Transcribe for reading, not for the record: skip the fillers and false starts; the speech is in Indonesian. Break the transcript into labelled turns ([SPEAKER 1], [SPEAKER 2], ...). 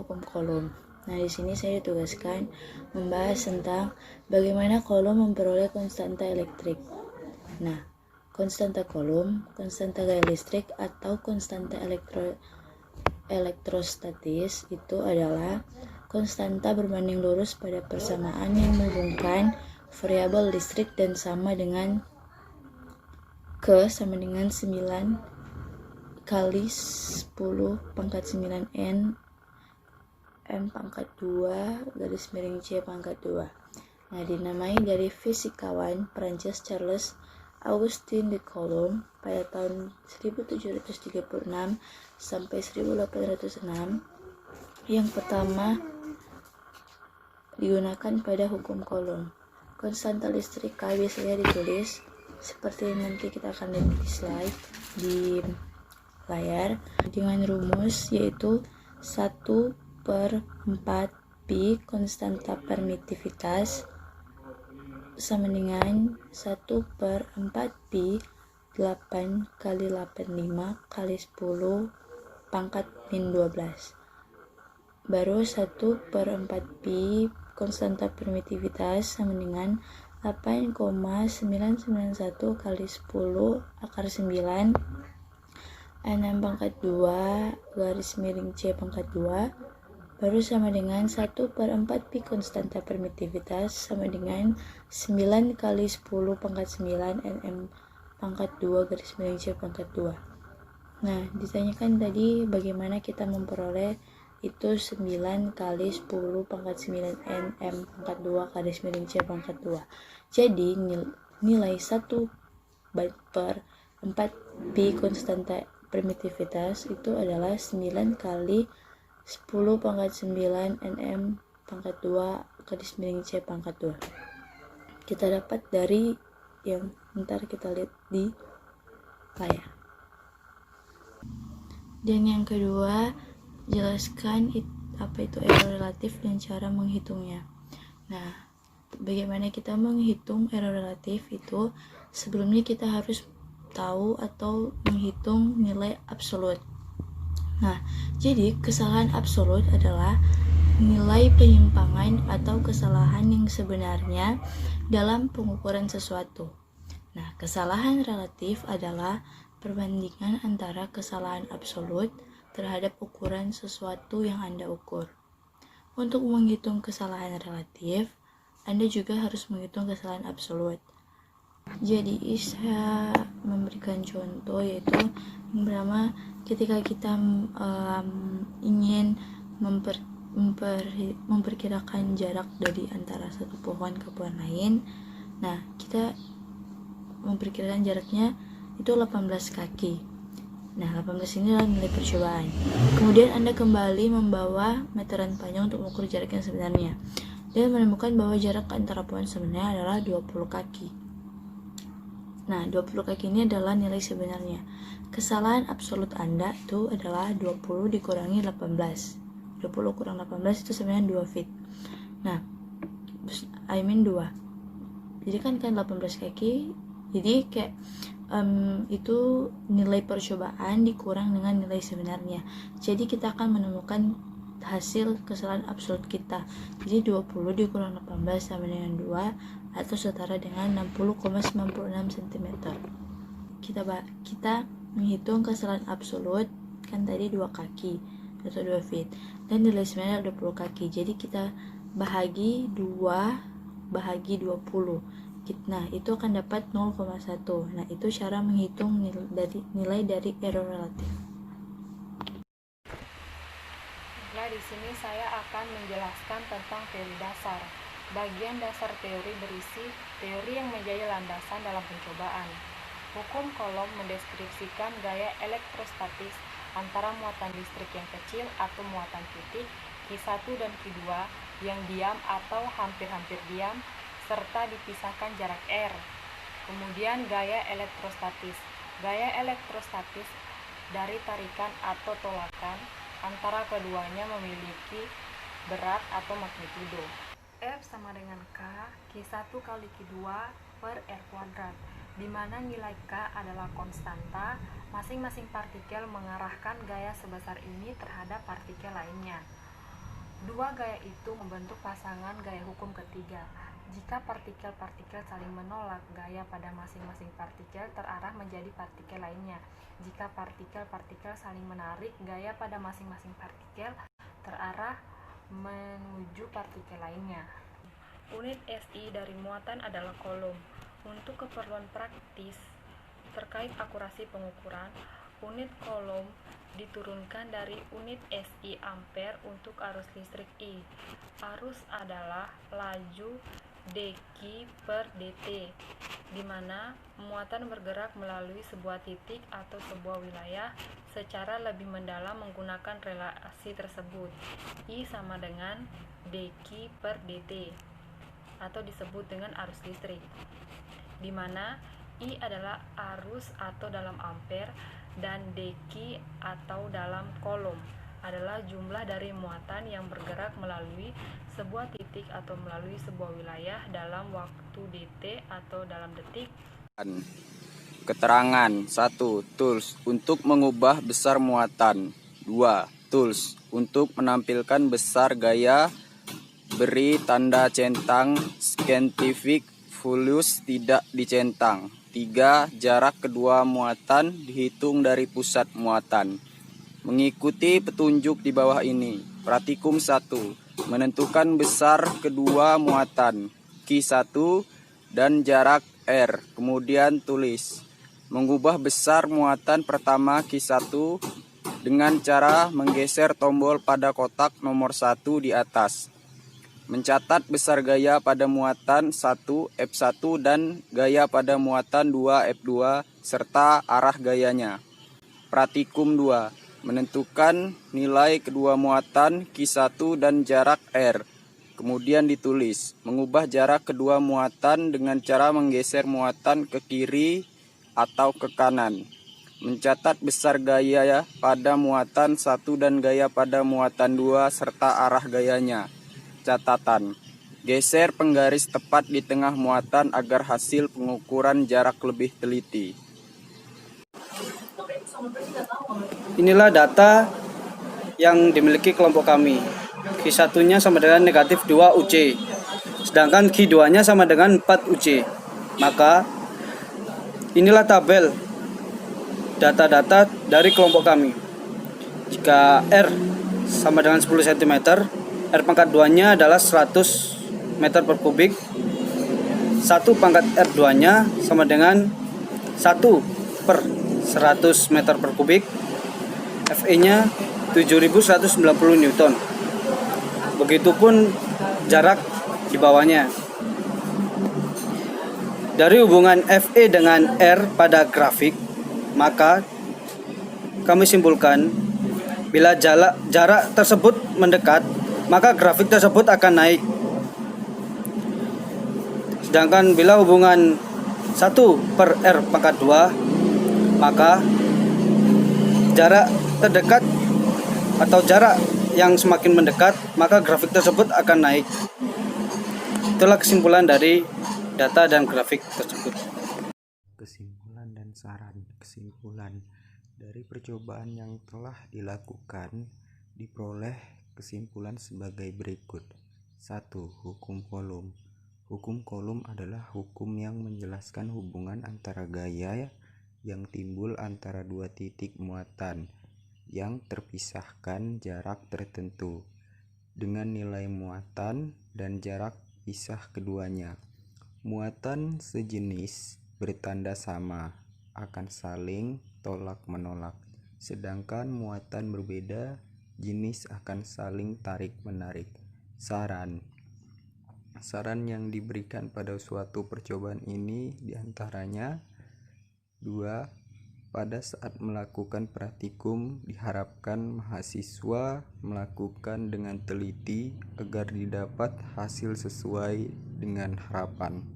[SPEAKER 1] hukum Coulomb. Nah, di sini saya ditugaskan membahas tentang bagaimana Coulomb memperoleh konstanta elektrik. Nah, konstanta Coulomb, konstanta gaya listrik atau konstanta elektrostatis itu adalah konstanta berbanding lurus pada persamaan yang menghubungkan variabel listrik dan sama dengan sama dengan 9 kali 10 pangkat 9 N M pangkat 2 garis miring C pangkat 2. Nah, dinamai dari fisikawan Prancis Charles Augustin de Coulomb pada tahun 1736 sampai 1806. Yang pertama digunakan pada hukum Coulomb. Konstanta listrik K biasanya ditulis seperti nanti kita akan lihat di slide di layar dengan rumus yaitu 1/4 pi konstanta permitivitas sama dengan 1/4 pi 8 kali 85 kali 10 pangkat min 12. Baru 1/4 pi konstanta permitivitas sama dengan 8,991 kali 10 akar 9 N pangkat 2 garis miring C pangkat 2 baru sama dengan 1/4 pi konstanta permitivitas sama dengan 9 kali 10 pangkat 9 Nm pangkat 2 garis miring C pangkat 2. Nah, ditanyakan tadi bagaimana kita memperoleh itu 9 kali 10 pangkat 9 Nm pangkat 2 garis miring C pangkat 2. Jadi nilai 1/4 pi konstanta permitivitas itu adalah 9 kali 10 pangkat 9 Nm pangkat 2 garis miring C pangkat 2. Kita dapat dari yang ntar kita lihat di layar. Dan yang kedua, jelaskan apa itu error relatif dan cara menghitungnya. Nah, bagaimana kita menghitung error relatif itu sebelumnya kita harus tahu atau menghitung nilai absolut. Nah, jadi kesalahan absolut adalah nilai penyimpangan atau kesalahan yang sebenarnya dalam pengukuran sesuatu. Nah, kesalahan relatif adalah perbandingan antara kesalahan absolut terhadap ukuran sesuatu yang Anda ukur. Untuk menghitung kesalahan relatif, Anda juga harus menghitung kesalahan absolut. Jadi saya memberikan contoh yaitu yang pertama ketika kita ingin memperkirakan jarak dari antara satu pohon ke pohon lain. Nah, kita memperkirakan jaraknya itu 18 kaki. Nah, 18 ini adalah nilai percobaan. Kemudian Anda kembali membawa meteran panjang untuk mengukur jarak yang sebenarnya dan menemukan bahwa jarak antara pohon sebenarnya adalah 20 kaki. Nah, 20 kaki ini adalah nilai sebenarnya. Kesalahan absolut Anda itu adalah 20 dikurangi 18. 20 kurang 18 itu sebenarnya 2 feet. Nah, 2. Jadi kan 18 kaki. Jadi kayak itu nilai percobaan dikurang dengan nilai sebenarnya. Jadi kita akan menemukan hasil kesalahan absolut kita. Jadi 20 dikurang 18 sama dengan 2 atau setara dengan 60,96 cm. Kita menghitung kesalahan absolut kan tadi 2 kaki atau 2 feet dan nilai sebenarnya 20 kaki. Jadi kita bahagi 2 bahagi 20. Nah, itu akan dapat 0,1. Nah, itu cara menghitung nilai dari error relatif.
[SPEAKER 2] Nah, di sini saya akan menjelaskan tentang teori dasar. Bagian dasar teori berisi teori yang menjadi landasan dalam pencobaan. Hukum Coulomb mendeskripsikan gaya elektrostatis antara muatan listrik yang kecil atau muatan titik Q1 dan Q2 yang diam atau hampir-hampir diam serta dipisahkan jarak R. Kemudian gaya elektrostatis. Gaya elektrostatis dari tarikan atau tolakan antara keduanya memiliki berat atau magnitudo. F sama dengan K, Q1 kali Q2 per R kuadrat, di mana nilai K adalah konstanta, masing-masing partikel mengarahkan gaya sebesar ini terhadap partikel lainnya. Dua gaya itu membentuk pasangan gaya hukum ketiga. Jika partikel-partikel saling menolak, gaya pada masing-masing partikel terarah menjadi partikel lainnya. Jika partikel-partikel saling menarik, gaya pada masing-masing partikel terarah menuju partikel lainnya. Unit SI dari muatan adalah kolom. Untuk keperluan praktis terkait akurasi pengukuran, unit kolom diturunkan dari unit SI ampere untuk arus listrik I. Arus adalah laju dq per dt, di mana muatan bergerak melalui sebuah titik atau sebuah wilayah secara lebih mendalam menggunakan relasi tersebut. I sama dengan dq per dt atau disebut dengan arus listrik, di mana I adalah arus atau dalam ampere dan dq atau dalam kolom adalah jumlah dari muatan yang bergerak melalui sebuah titik atau melalui sebuah wilayah dalam waktu dt atau dalam detik.
[SPEAKER 3] Keterangan 1. Tools untuk mengubah besar muatan. 2. Tools untuk menampilkan besar gaya. Beri tanda centang scientific fulus tidak dicentang. 3. Jarak kedua muatan dihitung dari pusat muatan. Mengikuti petunjuk di bawah ini. Praktikum 1. Menentukan besar kedua muatan Q1 dan jarak R. Kemudian tulis. Mengubah besar muatan pertama Q1 dengan cara menggeser tombol pada kotak nomor 1 di atas. Mencatat besar gaya pada muatan 1 F1 dan gaya pada muatan 2 F2 serta arah gayanya. Praktikum 2. Menentukan nilai kedua muatan Q1 dan jarak R. Kemudian ditulis. Mengubah jarak kedua muatan dengan cara menggeser muatan ke kiri atau ke kanan. Mencatat besar gaya pada muatan 1 dan gaya pada muatan 2 serta arah gayanya. Catatan. Geser penggaris tepat di tengah muatan agar hasil pengukuran jarak lebih teliti.
[SPEAKER 4] Inilah data yang dimiliki kelompok kami. Q1-nya sama dengan negatif 2 UC, sedangkan Q2-nya sama dengan 4 UC. Maka inilah tabel data-data dari kelompok kami. Jika R sama dengan 10 cm, R pangkat 2-nya adalah 100 meter per kubik. 1 pangkat R2-nya sama dengan 1 per 100 meter per kubik. Fe-nya 7190 Newton. Begitupun jarak di bawahnya. Dari hubungan Fe dengan R pada grafik, maka kami simpulkan bila jarak tersebut mendekat, maka grafik tersebut akan naik. Sedangkan bila hubungan 1 per R pangkat 2, maka jarak terdekat atau jarak yang semakin mendekat, maka grafik tersebut akan naik. Itulah kesimpulan dari data dan grafik tersebut.
[SPEAKER 3] Kesimpulan dan saran. Kesimpulan dari percobaan yang telah dilakukan diperoleh kesimpulan sebagai berikut. 1. Hukum kolom. Hukum kolom adalah hukum yang menjelaskan hubungan antara gaya yang timbul antara dua titik muatan yang terpisahkan jarak tertentu dengan nilai muatan dan jarak pisah keduanya. Muatan sejenis bertanda sama akan saling tolak-menolak, sedangkan muatan berbeda jenis akan saling tarik-menarik. Saran yang diberikan pada suatu percobaan ini diantaranya 2. Pada saat melakukan praktikum, diharapkan mahasiswa melakukan dengan teliti agar didapat hasil sesuai dengan harapan.